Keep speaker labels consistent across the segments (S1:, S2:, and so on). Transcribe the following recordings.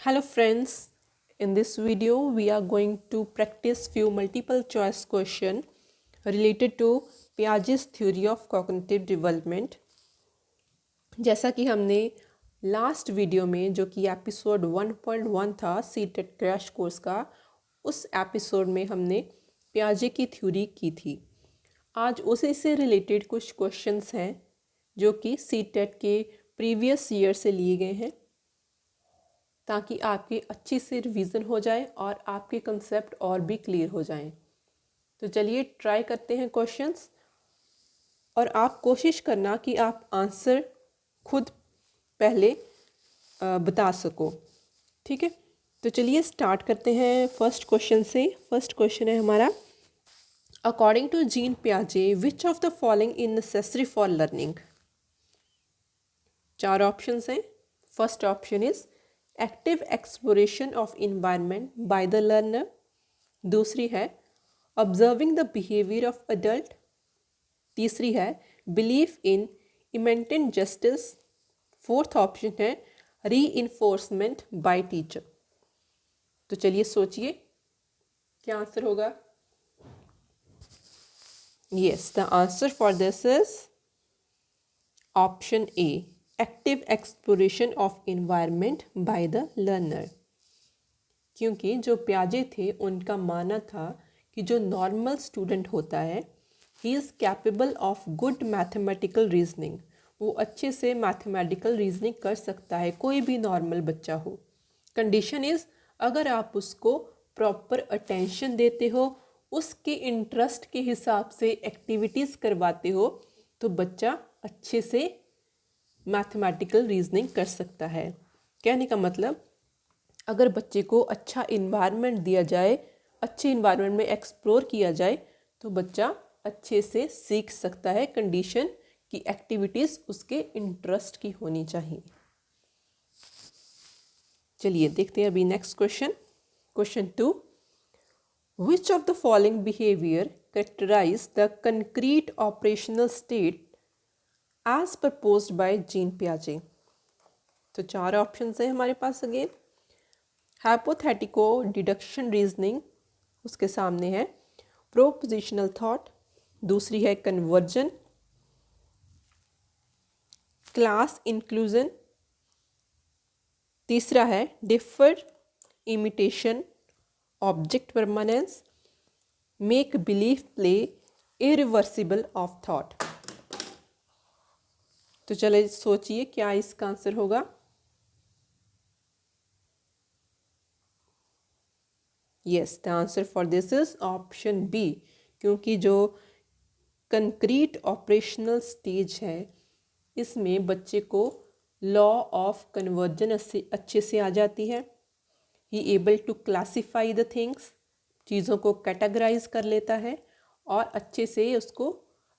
S1: Hello friends, in this video we are going to practice few multiple choice question related to Piaget's theory of cognitive development। जैसा कि हमने last video में जो कि episode 1.1 था CTET crash course का, उस एपिसोड में हमने पियाजे की थ्योरी की थी। आज उसी से रिलेटेड कुछ क्वेश्चंस हैं जो कि सीटेट के प्रीवियस ईयर से लिए गए हैं ताकि आपकी अच्छी से रिवीजन हो जाए और आपके कंसेप्ट और भी क्लियर हो जाएं। तो चलिए ट्राई करते हैं क्वेश्चंस और आप कोशिश करना कि आप आंसर खुद पहले बता सको। ठीक है, तो चलिए स्टार्ट करते हैं फर्स्ट क्वेश्चन से। फर्स्ट क्वेश्चन है हमारा, अकॉर्डिंग टू जीन पियाजे which of the following is necessary for learning. चार ऑप्शंस हैं। First option is active exploration of environment by the learner. दूसरी है observing the behaviour of adult. तीसरी है belief in immanent justice. Fourth option है री enforcement bye teacher. तो चलिए सोचिए क्या आंसर होगा। Yes, the answer for this is option A, active exploration of environment by the learner. क्योंकि जो पियाजे थे उनका मानना था कि जो नॉर्मल स्टूडेंट होता है he is capable of good mathematical reasoning. वो अच्छे से मैथमेटिकल रीजनिंग कर सकता है, कोई भी नॉर्मल बच्चा हो। कंडीशन इज़ अगर आप उसको प्रॉपर अटेंशन देते हो, उसके इंटरेस्ट के हिसाब से एक्टिविटीज़ करवाते हो, तो बच्चा अच्छे से मैथमेटिकल रीजनिंग कर सकता है। कहने का मतलब अगर बच्चे को अच्छा इन्वायरमेंट दिया जाए, अच्छे इन्वायरमेंट में एक्सप्लोर किया जाए, तो बच्चा अच्छे से सीख सकता है। कंडीशन की एक्टिविटीज़ उसके इंटरेस्ट की होनी चाहिए। चलिए देखते हैं अभी next question. Question 2, which of the following behaviour characterize the concrete operational stage as proposed by Jean पियाजे। तो चार ऑप्शंस हैं हमारे पास। अगेन हाइपोथेटिको डिडक्शन रीजनिंग, उसके सामने है प्रोपोजिशनल थॉट, दूसरी है कन्वर्जन, क्लास इंक्लूजन, तीसरा है defer imitation, object permanence, make belief play, irreversible of thought. तो चलिए सोचिए क्या इसका आंसर होगा। Yes, the answer for this is option B, क्योंकि जो कंक्रीट ऑपरेशनल स्टेज है इसमें बच्चे को लॉ ऑफ कन्वर्जन अच्छे से आ जाती है। He able to classify the things, चीज़ों को कैटेगराइज कर लेता है और अच्छे से उसको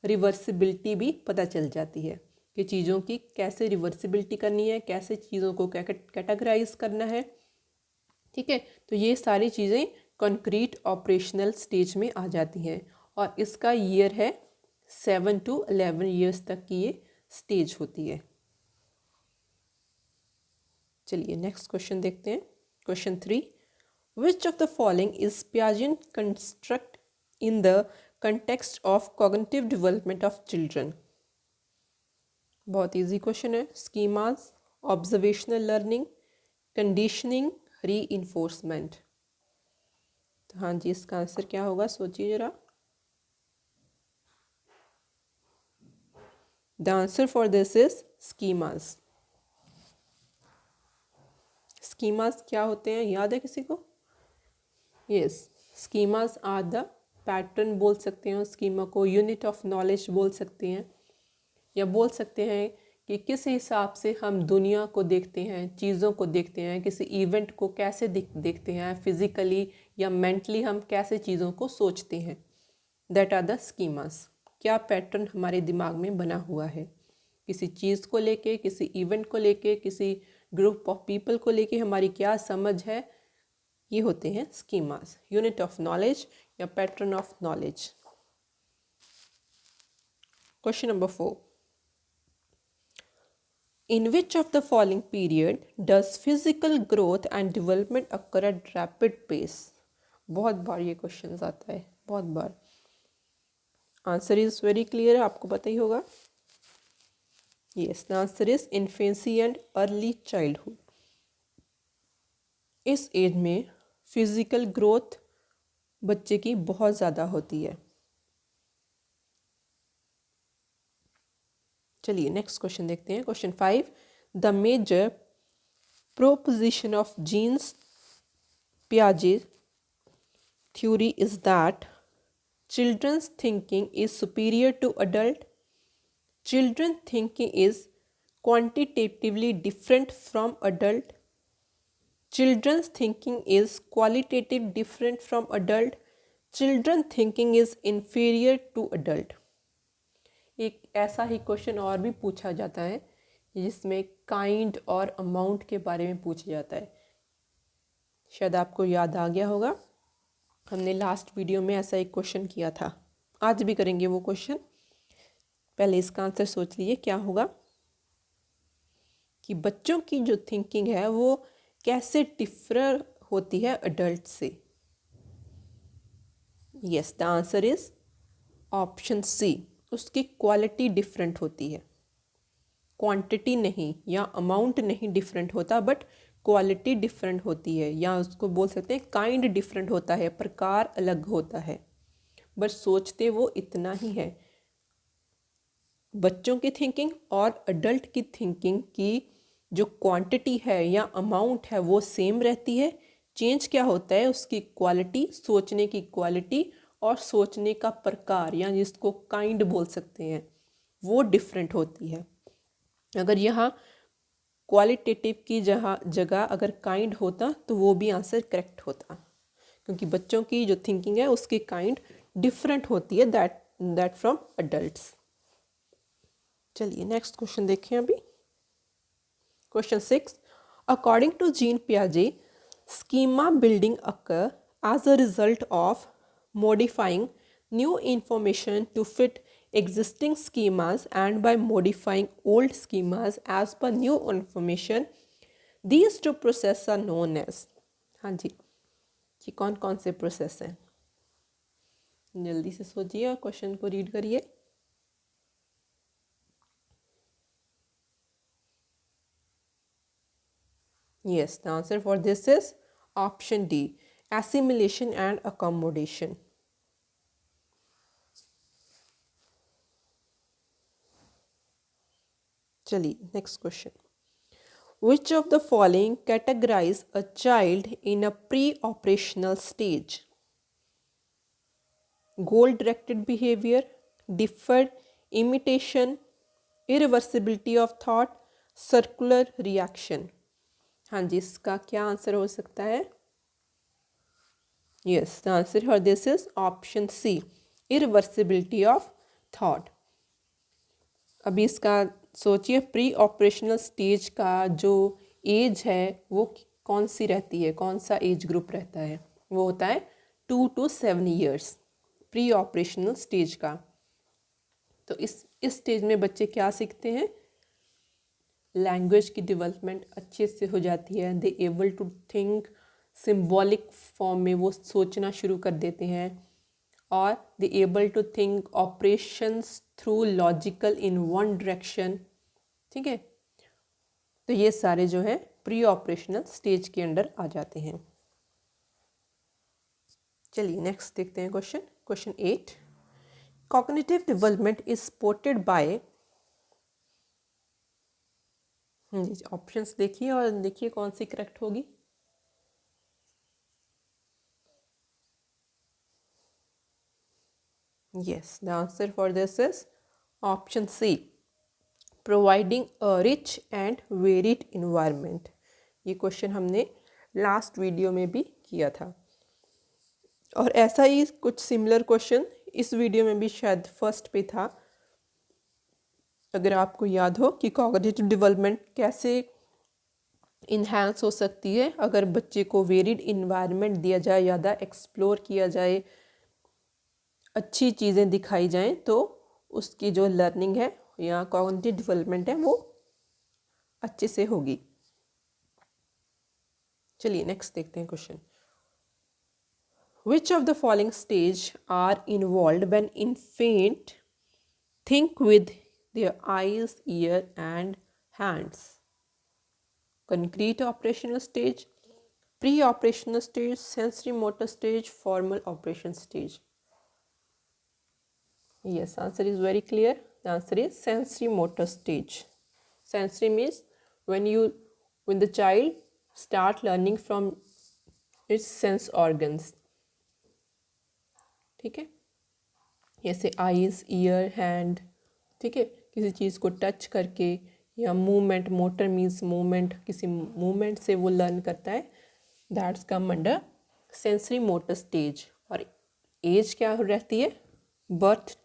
S1: रिवर्सिबिलिटी भी पता चल जाती है कि चीज़ों की कैसे रिवर्सिबिलिटी करनी है, कैसे चीज़ों को कैटेगराइज करना है। ठीक है, तो ये सारी चीज़ें कंक्रीट ऑपरेशनल स्टेज में आ जाती हैं और इसका ईयर है 7 to 11 ईयर्स तक की ये स्टेज होती है। चलिए नेक्स्ट क्वेश्चन देखते हैं। Question 3, which of the following is Piagetian construct in the context of cognitive development of children. बहुत इजी क्वेश्चन है। Schemas, observational learning, conditioning, reinforcement. तो हाँ जी, इसका आंसर क्या होगा सोचिए जरा। The answer for this is schemas. Schemas क्या होते हैं, याद है किसी को? Yes, schemas are the pattern बोल सकते हैं स्कीमा को, यूनिट ऑफ नॉलेज बोल सकते हैं, या बोल सकते हैं कि किस हिसाब से हम दुनिया को देखते हैं, चीज़ों को देखते हैं, किसी इवेंट को कैसे देखते हैं, फिजिकली या मेंटली हम कैसे चीज़ों को सोचते हैं। That are the schemas. क्या पैटर्न हमारे दिमाग में बना हुआ है किसी चीज़ को लेके, किसी इवेंट को लेके, किसी ग्रुप ऑफ पीपल को लेके, हमारी क्या समझ है, ये होते हैं स्कीमास, यूनिट ऑफ नॉलेज या pattern of knowledge. Question number 4, In which of the following period does physical growth and development occur at rapid pace? बहुत बार ये क्वेश्चन आता है, बहुत बार. आंसर इज वेरी क्लियर, आपको पता ही होगा. Yes, the answer is infancy and early childhood. इस as में फिजिकल ग्रोथ बच्चे की बहुत ज़्यादा होती है. चलिए नेक्स्ट क्वेश्चन देखते हैं. Question 5. The major proposition of Jean's पियाजे theory is that children's thinking is superior to adult. Children thinking is quantitatively different from adult. Children's thinking is qualitative different from adult. Children thinking is inferior to adult. एक ऐसा ही question और भी पूछा जाता है जिसमें kind और amount के बारे में पूछा जाता है. शायद आपको याद आ गया होगा, हमने लास्ट वीडियो में ऐसा एक क्वेश्चन किया था. आज भी करेंगे वो क्वेश्चन. पहले इसका आंसर सोच लीजिए क्या होगा कि बच्चों की जो थिंकिंग है वो कैसे डिफर होती है अडल्ट से. Yes, the answer is option C. उसकी क्वालिटी डिफरेंट होती है, क्वांटिटी नहीं या अमाउंट नहीं डिफरेंट होता, बट क्वालिटी डिफरेंट होती है, या उसको बोल सकते हैं काइंड डिफरेंट होता है, प्रकार अलग होता है, बस सोचते वो इतना ही है. बच्चों की थिंकिंग और अडल्ट की थिंकिंग की जो क्वांटिटी है या अमाउंट है वो सेम रहती है. चेंज क्या होता है, उसकी क्वालिटी, सोचने की क्वालिटी और सोचने का प्रकार, या जिसको काइंड बोल सकते हैं, वो डिफरेंट होती है. अगर यहाँ क्वालिटेटिव की जगह अगर काइंड होता तो वो भी आंसर करेक्ट होता, क्योंकि बच्चों की जो थिंकिंग है उसकी काइंड डिफरेंट होती है दैट फ्रॉम अडल्ट्स. चलिए नेक्स्ट क्वेश्चन देखें अभी. क्वेश्चन 6. अकॉर्डिंग टू जीन पियाजे, schema building occur as a result of modifying new information to fit existing schemas and by modifying old schemas as per new information. These two processes are known as. हाँ जी, ये कौन कौन से process हैं? जल्दी से सोचिए और क्वेश्चन को रीड करिए. Yes, the answer for this is option D, assimilation and accommodation. चलिए next question. Which of the following categorize a child in a pre-operational stage? Goal-directed behavior, deferred imitation, irreversibility of thought, circular reaction. हाँ जी, इसका क्या answer हो सकता है? Yes, the answer for this is option C, irreversibility of thought. अभी इसका सोचिए, प्री ऑपरेशनल स्टेज का जो एज है वो कौन सी रहती है, कौन सा एज ग्रुप रहता है? वो होता है 2 to 7 years, pre operational stage का. तो इस स्टेज में बच्चे क्या सीखते हैं? लैंग्वेज की डेवलपमेंट अच्छे से हो जाती है. They able to think, symbolic form में वो सोचना शुरू कर देते हैं, और they able to think operations through logical in one direction. ठीक है, तो ये सारे जो है प्री ऑपरेशनल स्टेज के अंडर आ जाते हैं. चलिए नेक्स्ट देखते हैं question. Question 8. Cognitive development is supported by. Options देखिए और देखिए कौन सी करेक्ट होगी. Yes, the answer for this is option C, providing a rich and varied environment. ये क्वेश्चन हमने लास्ट वीडियो में भी किया था, और ऐसा ही कुछ सिमिलर क्वेश्चन इस वीडियो में भी शायद फर्स्ट पे था. अगर आपको याद हो कि कॉग्निटिव डेवलपमेंट कैसे इन्हांस हो सकती है अगर बच्चे को वेरिड इन्वायरमेंट दिया जाए, ज़्यादा एक्सप्लोर किया जाए, अच्छी चीज़ें दिखाई जाएं, तो उसकी जो लर्निंग है या कॉग्निटिव डेवलपमेंट है वो अच्छे से होगी। चलिए नेक्स्ट देखते हैं question. Which of the following stage are involved when infant think with their eyes, ear and hands? Concrete operational stage, pre-operational stage, sensory motor stage, formal operation stage. Yes, answer is very clear. The answer is sensory motor stage. Sensory means when the child start learning from its sense organs. ठीक है, जैसे eyes, year, hand, ठीक है, किसी चीज़ को touch करके या movement, motor means movement, किसी मूवमेंट से वो लर्न करता है, that's come under sensory motor stage. और एज क्या रहती है? बर्थ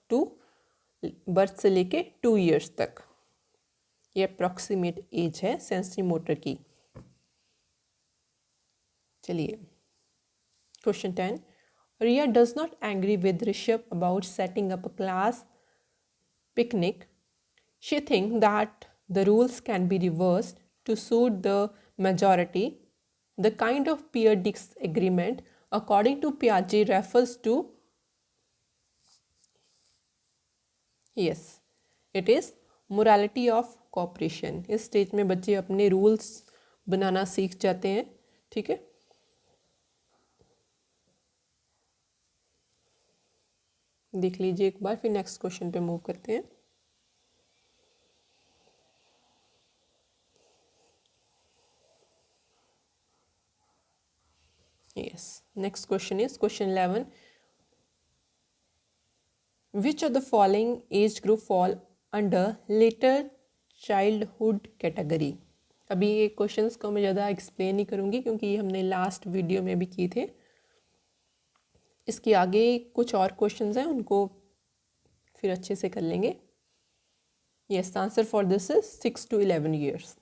S1: से लेके 2 इयर्स तक, ये अप्रॉक्सीमेट एज है सेंसरी मोटर की। चलिए question 10। Ria does not agree with Rishabh about setting up a class picnic. She thinks that the rules can be reversed to suit the majority. The kind of peer disagreement, according to Piaget, refers to, yes, it is morality of cooperation. इस stage में बच्चे अपने rules बनाना सीख जाते हैं, ठीक है। देख लीजिए एक बार, फिर नेक्स्ट क्वेश्चन पे मूव करते हैं। Yes, next question is question 11. Which of the following age group fall under later childhood category? अभी ये क्वेश्चंस को मैं ज़्यादा एक्सप्लेन नहीं करूँगी क्योंकि ये हमने लास्ट वीडियो में भी किए थे। इसके आगे कुछ और क्वेश्चंस हैं, उनको फिर अच्छे से कर लेंगे। Yes, the answer for this is 6 to 11 years.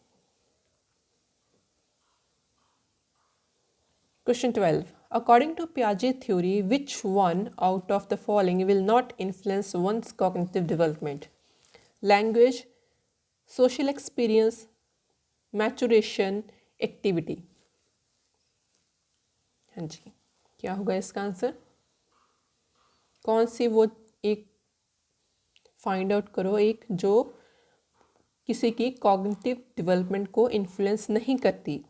S1: Question 12. According to Piaget theory, which one out of the following will not influence one's cognitive development? Language, social experience, maturation, activity. हाँ जी, क्या होगा इसका आंसर? कौन सी वो एक find out करो, एक जो किसी की कॉग्निटिव डेवलपमेंट को इन्फ्लुएंस नहीं करती।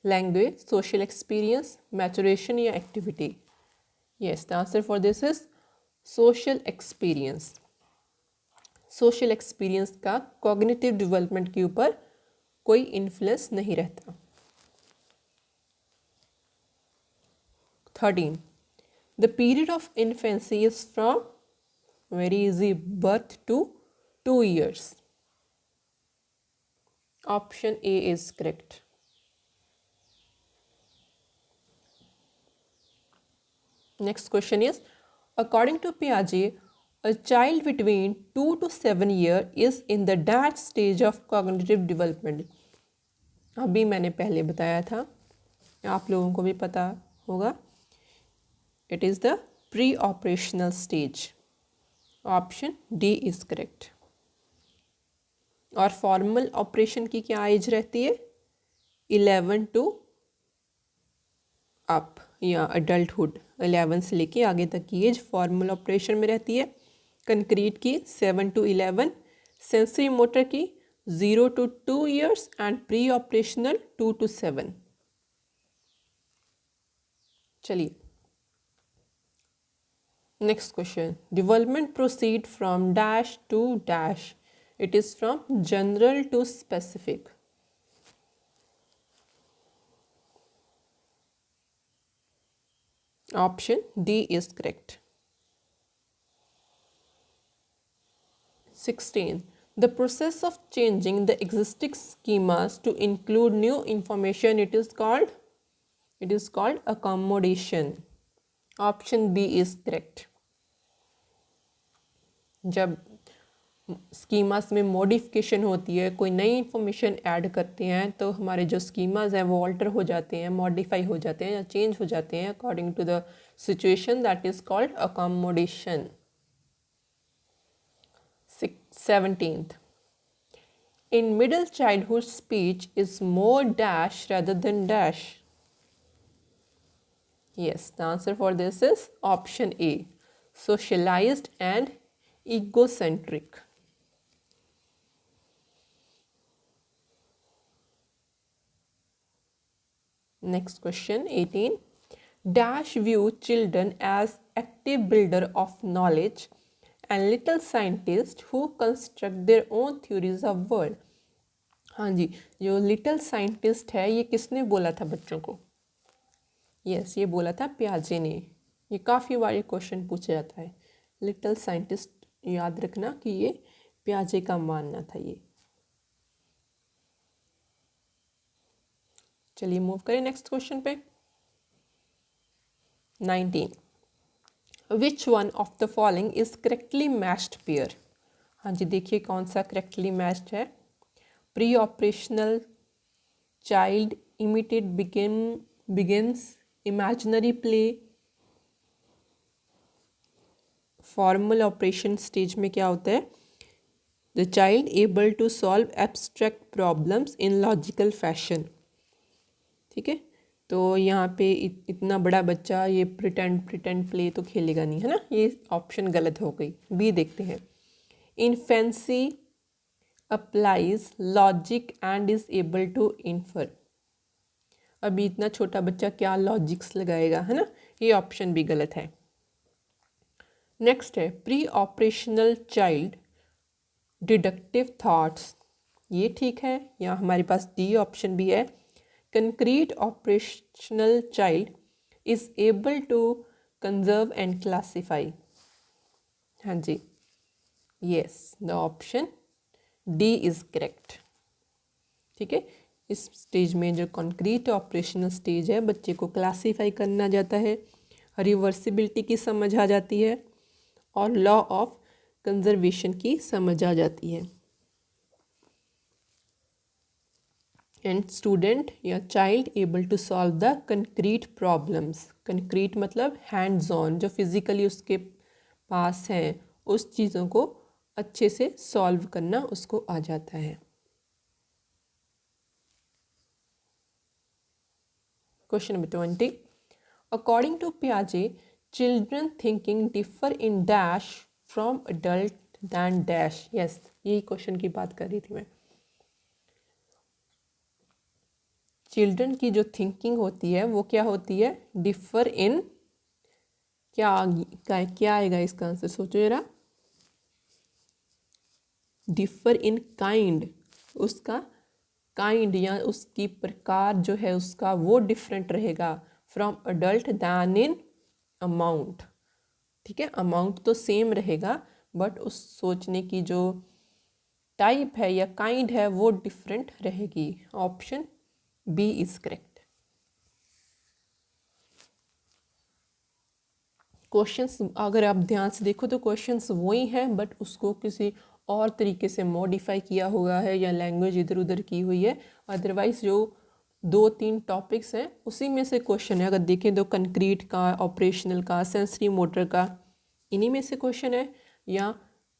S1: लैंग्वेज, सोशल एक्सपीरियंस, मैचुरेशन या activity? Yes, the answer for this is social experience. Social experience का कॉग्निटिव डेवलपमेंट के ऊपर कोई इन्फ्लुएंस नहीं रहता। 13. The period of infancy is from, very easy, birth to 2 years. Option A is correct. Next question is, according to Piaget, a child between 2 to 7 years is in the that stage of cognitive development. अभी मैंने पहले बताया था, आप लोगों को भी पता होगा, it is the pre-operational stage. Option D is correct. और फॉर्मल ऑपरेशन की क्या एज रहती है? 11 टू अप या अडल्टहुड, 11 से लेके आगे तक की एज फॉर्मल ऑपरेशन में रहती है। कंक्रीट की 7 to 11, सेंसरी मोटर की 0 to 2 years and pre operational 2 to 7। चलिए next question. Development proceed from dash to dash, it is from general to specific. Option D is correct. 16. The process of changing the existing schemas to include new information, it is called accommodation. Option B is correct. जब schemas में modification होती है, कोई नई information add करते हैं, तो हमारे जो स्कीमास हैं वो ऑल्टर हो जाते हैं, मॉडिफाई हो जाते हैं या चेंज हो जाते हैं according to the situation, that is called accommodation. 17th. in middle childhood speech is more dash rather than dash? Yes, the answer for this is option A, socialized and egocentric. Next question 18. Dash view children as active builder of knowledge and little scientists who construct their own theories of world. हाँ जी, जो little scientist है ये किसने बोला था बच्चों को? Yes, ये बोला था पियाजे ने। ये काफ़ी बार ये क्वेश्चन पूछा जाता है। लिटिल साइंटिस्ट याद रखना कि ये पियाजे का मानना था ये। चलिए मूव करें नेक्स्ट क्वेश्चन पे। 19. Which one of the following is correctly matched pair? हाँ जी, देखिए कौन सा करेक्टली मैच्ड है। Pre operational child imitate begins imaginary play. Formal operation stage में क्या होता है? The child able to solve abstract problems in logical fashion. ठीक है, तो यहाँ पे इतना बड़ा बच्चा ये प्रिटेंड प्ले तो खेलेगा नहीं, है ना। ये ऑप्शन गलत हो गई। बी देखते हैं। Infancy applies logic and is able to infer. अभी इतना छोटा बच्चा क्या लॉजिक्स लगाएगा, है ना। ये ऑप्शन भी गलत है। नेक्स्ट है pre operational child deductive thoughts. ये ठीक है। यहाँ हमारे पास डी ऑप्शन भी है। Concrete operational child is able to conserve and classify. हाँ जी, yes, the option D is correct. ठीक है, इस स्टेज में जो कंक्रीट ऑपरेशनल स्टेज है बच्चे को क्लासीफाई करना जाता है, रिवर्सिबिलिटी की समझ आ जाती है और लॉ ऑफ कंजर्वेशन की समझ आ जाती है। एंड स्टूडेंट या child able to solve the concrete problems. Concrete मतलब हैंड्स ऑन, जो फिजिकली उसके पास हैं उस चीज़ों को अच्छे से सॉल्व करना उसको आ जाता है। Question number 20. अकॉर्डिंग टू पियाजे children thinking differ in dash from adult than dash. Yes, यही क्वेश्चन की बात कर रही थी मैं। चिल्ड्रन की जो थिंकिंग होती है वो क्या होती है? डिफर इन क्या आएगा इसका आंसर? सोचो जरा। डिफर इन काइंड, उसका काइंड या उसकी प्रकार जो है उसका वो डिफरेंट रहेगा from adult than in amount. ठीक है, अमाउंट तो सेम रहेगा बट उस सोचने की जो टाइप है या काइंड है वो डिफरेंट रहेगी। Option B is correct. Questions अगर आप ध्यान से देखो तो क्वेश्चंस वही हैं बट उसको किसी और तरीके से मॉडिफाई किया हुआ है या लैंग्वेज इधर उधर की हुई है। अदरवाइज जो 2-3 टॉपिक्स हैं उसी में से क्वेश्चन है। अगर देखें तो कंक्रीट का, ऑपरेशनल का, सेंसरी मोटर का, इन्हीं में से क्वेश्चन है, या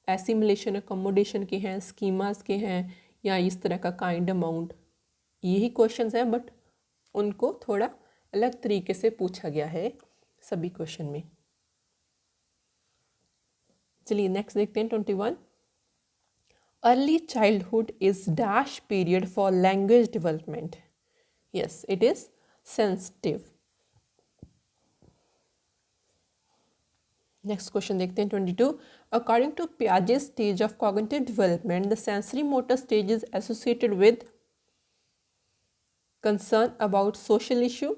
S1: एसिमुलेशन अकोमोडेशन के हैं, स्कीमास के हैं, या इस तरह का काइंड अमाउंट, यही क्वेश्चंस हैं बट उनको थोड़ा अलग तरीके से पूछा गया है सभी क्वेश्चन में। चलिए नेक्स्ट देखते हैं 21. Early childhood is dash period for language development. Yes, it is sensitive. Next question देखते हैं 22. अकॉर्डिंग टू पियाजे stage of cognitive development the sensory motor stage is associated with concern about social issue,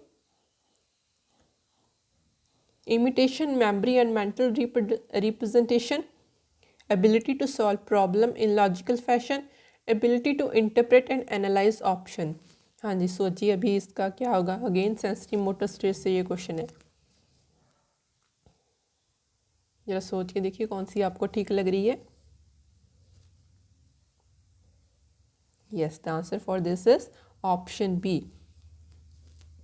S1: imitation, memory and mental representation, ability to solve problem in logical fashion, ability to interpret and analyze option. हाँ जी, सोचिए अभी इसका क्या होगा। Again sensory motor stage से ये question है, जरा सोच के देखिए कौन सी आपको ठीक लग रही है। Yes, the answer for this is option B.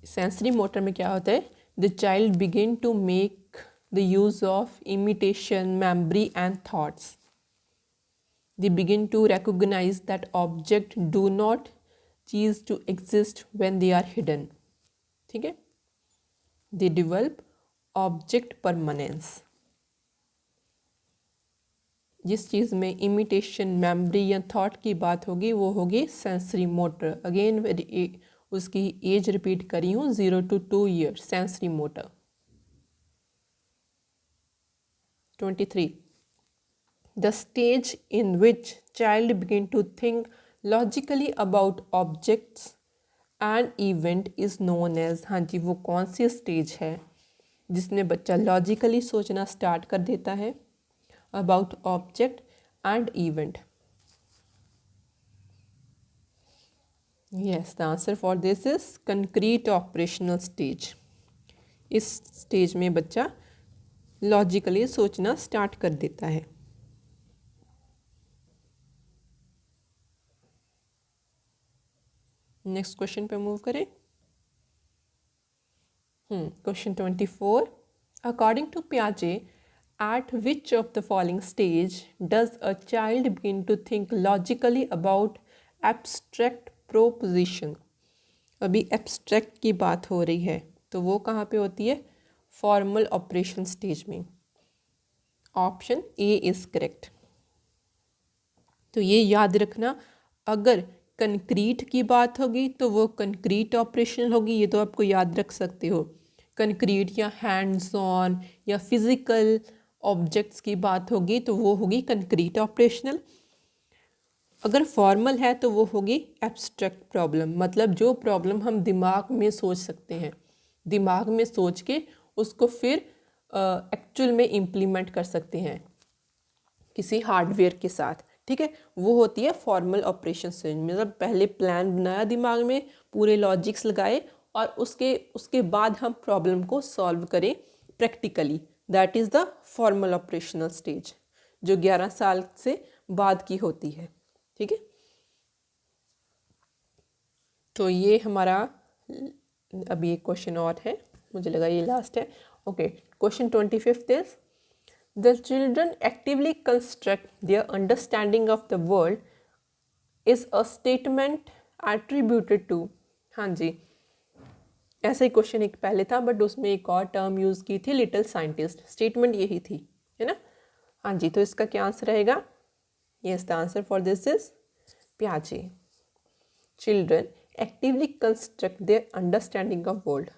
S1: Sensory motor में क्या होता है? The child begin to make the use of imitation, memory and thoughts. They begin to recognize that objects do not cease to exist when they are hidden. ठीक है. They develop object permanence. जिस चीज़ में imitation, memory या thought की बात होगी वो होगी सेंसरी मोटर. अगेन उसकी एज रिपीट करी हूँ 0 to 2 years. Sensory motor. 23. The stage in which child begin to think logically about objects and event is known as. हाँ जी, वो कौन सी स्टेज है जिसमें बच्चा लॉजिकली सोचना स्टार्ट कर देता है about object and event? Yes, the answer for this is concrete operational stage. इस स्टेज में बच्चा लॉजिकली सोचना स्टार्ट कर देता है. नेक्स्ट क्वेश्चन पे मूव करें. क्वेश्चन 24. अकॉर्डिंग टू पियाजे, at which of the following stage does a child begin to think logically about abstract proposition? अभी abstract की बात हो रही है तो वो कहाँ पे होती है? फॉर्मल ऑपरेशन स्टेज में. Option A is correct. तो ये याद रखना, अगर कंक्रीट की बात होगी तो वो कंक्रीट ऑपरेशन होगी. ये तो आपको याद रख सकते हो. कंक्रीट या हैंड्स ऑन या फिजिकल ऑब्जेक्ट्स की बात होगी तो वो होगी कंक्रीट ऑपरेशनल. अगर फॉर्मल है तो वो होगी एब्स्ट्रैक्ट प्रॉब्लम. मतलब जो प्रॉब्लम हम दिमाग में सोच सकते हैं, दिमाग में सोच के उसको फिर एक्चुअल में इम्प्लीमेंट कर सकते हैं किसी हार्डवेयर के साथ. ठीक है, वो होती है फॉर्मल ऑपरेशन स्टेज. मतलब पहले प्लान बनाया दिमाग में, पूरे लॉजिक्स लगाए और उसके बाद हम प्रॉब्लम को सॉल्व करें practically. That is the formal operational stage जो 11 साल से बाद की होती है. ठीक है, तो ये हमारा अभी एक क्वेश्चन और है, मुझे लगा ये लास्ट है. Okay, question 25 is the children actively construct their understanding of the world is a statement attributed to. हाँ जी, ऐसा ही क्वेश्चन एक पहले था बट उसमें एक और टर्म यूज़ की थी, लिटिल साइंटिस्ट. स्टेटमेंट यही थी, है ना. हाँ जी, तो इसका क्या आंसर रहेगा? Yes, the answer for this is पियाजे. Children actively construct their understanding of world.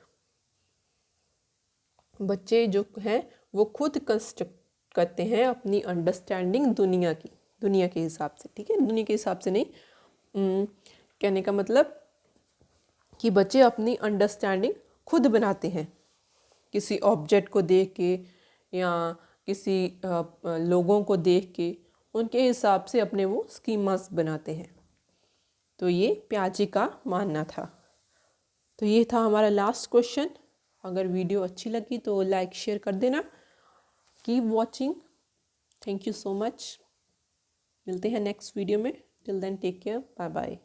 S1: बच्चे जो हैं वो खुद कंस्ट्रक्ट करते हैं अपनी अंडरस्टैंडिंग दुनिया के हिसाब से. ठीक है, दुनिया के हिसाब से नहीं, कहने का मतलब कि बच्चे अपनी अंडरस्टैंडिंग खुद बनाते हैं किसी ऑब्जेक्ट को देख के या किसी लोगों को देख के, उनके हिसाब से अपने वो स्कीमास बनाते हैं. तो ये पियाजे का मानना था. तो ये था हमारा लास्ट क्वेश्चन. अगर वीडियो अच्छी लगी तो लाइक शेयर कर देना. Keep watching. Thank you so much. मिलते हैं नेक्स्ट वीडियो में. Till then take care. Bye bye.